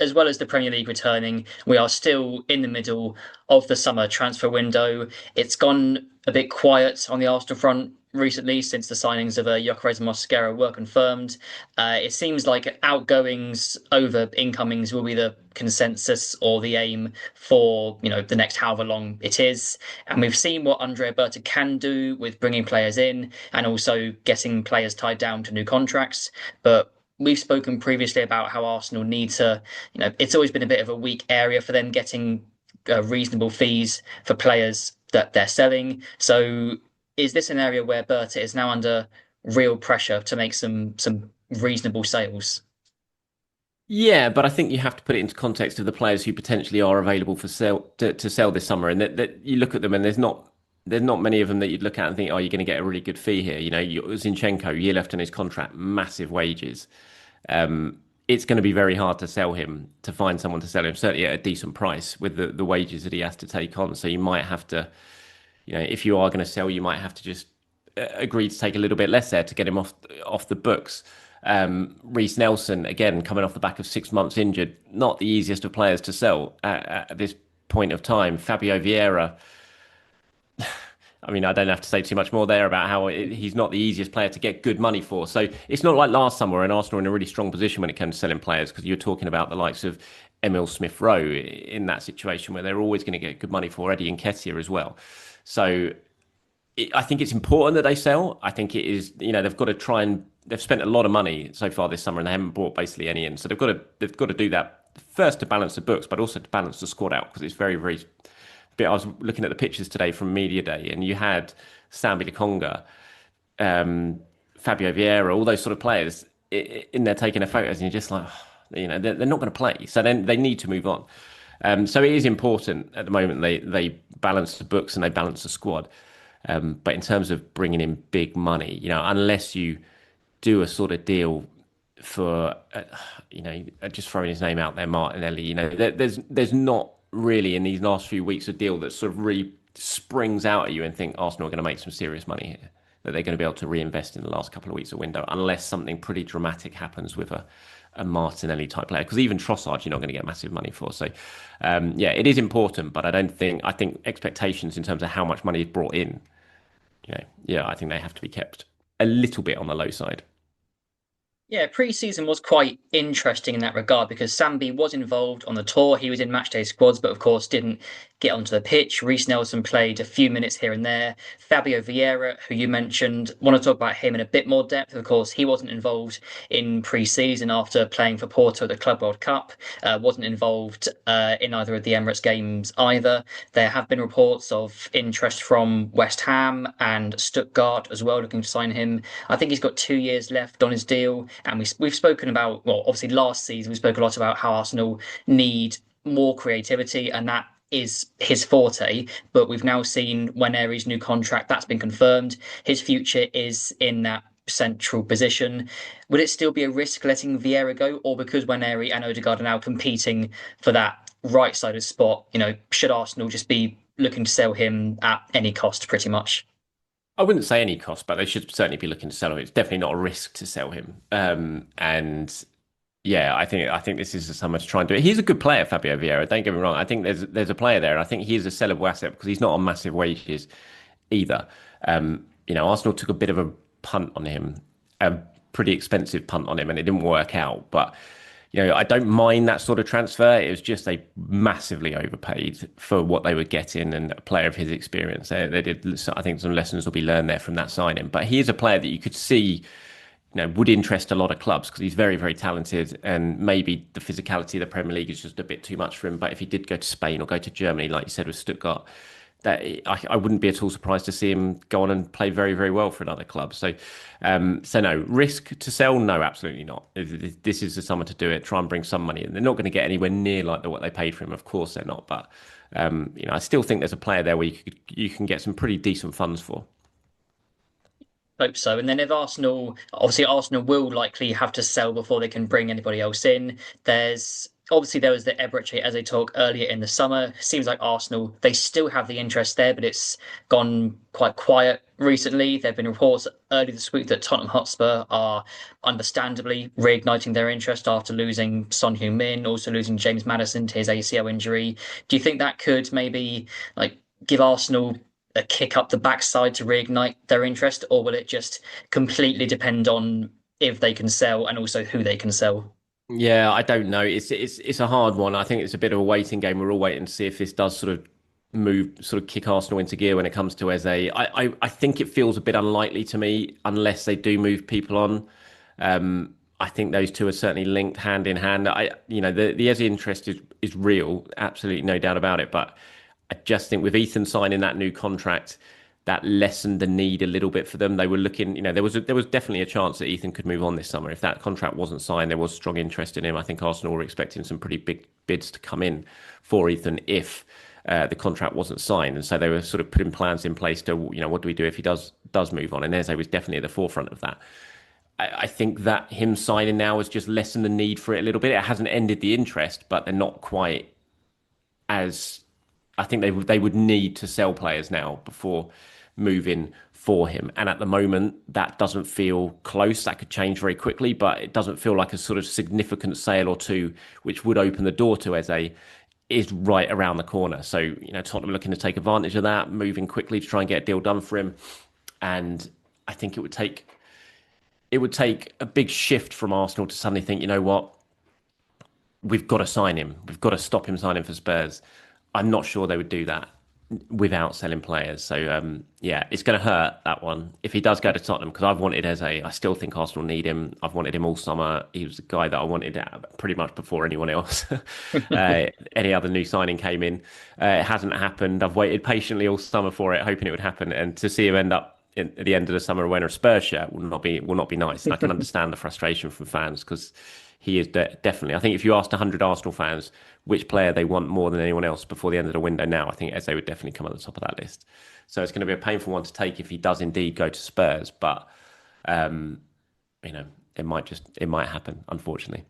as well as the Premier League returning, we are still in the middle of the summer transfer window. It's gone a bit quiet on the Arsenal front recently since the signings of Gyökeres and Mosquera were confirmed. It seems like outgoings over incomings will be the consensus or the aim for the next however long it is. And we've seen what Andrea Berta can do with bringing players in and also getting players tied down to new contracts. But we've spoken previously about how Arsenal need to, it's always been a bit of a weak area for them getting reasonable fees for players that they're selling. So is this an area where Berta is now under real pressure to make some reasonable sales? Yeah, but I think you have to put it into context of the players who potentially are available for sale to sell this summer, and that you look at them and there's not many of them that you'd look at and think, oh, you're going to get a really good fee here. Zinchenko, year left on his contract, massive wages. It's going to be very hard to sell him, to find someone to sell him, certainly at a decent price with the wages that he has to take on. So you might have to, if you are going to sell, you might have to just agree to take a little bit less there to get him off the books. Reece Nelson, again, coming off the back of 6 months injured, not the easiest of players to sell at this point of time. Fabio Vieira, I mean, I don't have to say too much more there about how he's not the easiest player to get good money for. So it's not like last summer when Arsenal were in a really strong position when it came to selling players, because you're talking about the likes of Emil Smith Rowe in that situation where they're always going to get good money for Eddie Nketiah as well. So I think it's important that they sell. I think it is, they've got to try and they've spent a lot of money so far this summer and they haven't bought basically any in. So they've got to do that first to balance the books, but also to balance the squad out because it's very, very. I was looking at the pictures today from Media Day, and you had Sambi Lokonga, Fabio Vieira, all those sort of players in there taking their photos, and you're just like, they're not going to play. So then they need to move on. So it is important at the moment they balance the books and they balance the squad. But in terms of bringing in big money, unless you do a sort of deal for, just throwing his name out there, Martinelli, there's not really in these last few weeks a deal that sort of really springs out at you and think Arsenal are going to make some serious money here, that they're going to be able to reinvest in the last couple of weeks of window, unless something pretty dramatic happens with a Martinelli type player. Because even Trossard, you're not going to get massive money for. So, yeah, it is important, but I think expectations in terms of how much money is brought in, yeah, I think they have to be kept a little bit on the low side. Yeah, pre-season was quite interesting in that regard because Sambi was involved on the tour. He was in matchday squads, but of course didn't get onto the pitch. Reece Nelson played a few minutes here and there. Fabio Vieira, who you mentioned, want to talk about him in a bit more depth. Of course, he wasn't involved in pre-season after playing for Porto at the Club World Cup. Wasn't involved in either of the Emirates games either. There have been reports of interest from West Ham and Stuttgart as well, looking to sign him. I think he's got 2 years left on his deal. And we've spoken about, well, obviously last season we spoke a lot about how Arsenal need more creativity, and that is his forte. But we've now seen Nwaneri's new contract that's been confirmed. His future is in that central position. Would it still be a risk letting Vieira go, or because Nwaneri and Odegaard are now competing for that right-sided spot, should Arsenal just be looking to sell him at any cost, pretty much? I wouldn't say any cost, but they should certainly be looking to sell him. It's definitely not a risk to sell him. And yeah, I think this is the summer to try and do it. He's a good player, Fabio Vieira. Don't get me wrong. I think there's a player there, and I think he is a sellable asset because he's not on massive wages either. Arsenal took a bit of a punt on him, a pretty expensive punt on him, and it didn't work out. But I don't mind that sort of transfer. It was just they massively overpaid for what they were getting, and a player of his experience. They did. I think some lessons will be learned there from that signing. But he is a player that you could see, would interest a lot of clubs because he's very, very talented, and maybe the physicality of the Premier League is just a bit too much for him. But if he did go to Spain or go to Germany, like you said with Stuttgart, that I wouldn't be at all surprised to see him go on and play very, very well for another club. So no risk to sell. No, absolutely not. This is the summer to do it. Try and bring some money in. They're not going to get anywhere near like what they paid for him. Of course, they're not. But I still think there's a player there where you can get some pretty decent funds for. Hope so. And then if Arsenal, obviously Arsenal will likely have to sell before they can bring anybody else in. There's obviously there was the Eberechi Eze talk earlier in the summer. Seems like Arsenal, they still have the interest there, but it's gone quite quiet recently. There have been reports early this week that Tottenham Hotspur are understandably reigniting their interest after losing Son Heung-min, also losing James Maddison to his ACL injury. Do you think that could maybe like give Arsenal a kick up the backside to reignite their interest, or will it just completely depend on if they can sell and also who they can sell? Yeah, I don't know. It's a hard one. I think it's a bit of a waiting game. We're all waiting to see if this does sort of kick Arsenal into gear when it comes to Eze. I think it feels a bit unlikely to me unless they do move people on. I think those two are certainly linked hand in hand. The Eze interest is real, absolutely no doubt about it. But I just think with Ethan signing that new contract, that lessened the need a little bit for them. They were looking, there was definitely a chance that Ethan could move on this summer. If that contract wasn't signed, there was strong interest in him. I think Arsenal were expecting some pretty big bids to come in for Ethan if the contract wasn't signed, and so they were sort of putting plans in place to, what do we do if he does move on? And Eze was definitely at the forefront of that. I think that him signing now has just lessened the need for it a little bit. It hasn't ended the interest, but they're not quite as I think they would need to sell players now before moving for him. And at the moment, that doesn't feel close. That could change very quickly, but it doesn't feel like a sort of significant sale or two, which would open the door to Eze, is right around the corner. So, Tottenham are looking to take advantage of that, moving quickly to try and get a deal done for him. And I think it would take a big shift from Arsenal to suddenly think, you know what, we've got to sign him. We've got to stop him signing for Spurs. I'm not sure they would do that without selling players. So yeah, it's going to hurt that one if he does go to Tottenham because I've wanted Eze. I still think Arsenal need him. I've wanted him all summer. He was the guy that I wanted pretty much before anyone else. Any other new signing came in. It hasn't happened. I've waited patiently all summer for it, hoping it would happen, and to see him end up at the end of the summer wearing a Spurs shirt will not be nice. And I can understand the frustration from fans because he is definitely. I think if you asked 100 Arsenal fans which player they want more than anyone else before the end of the window now, I think Eze would definitely come at the top of that list. So it's going to be a painful one to take if he does indeed go to Spurs, but um, it might happen, unfortunately.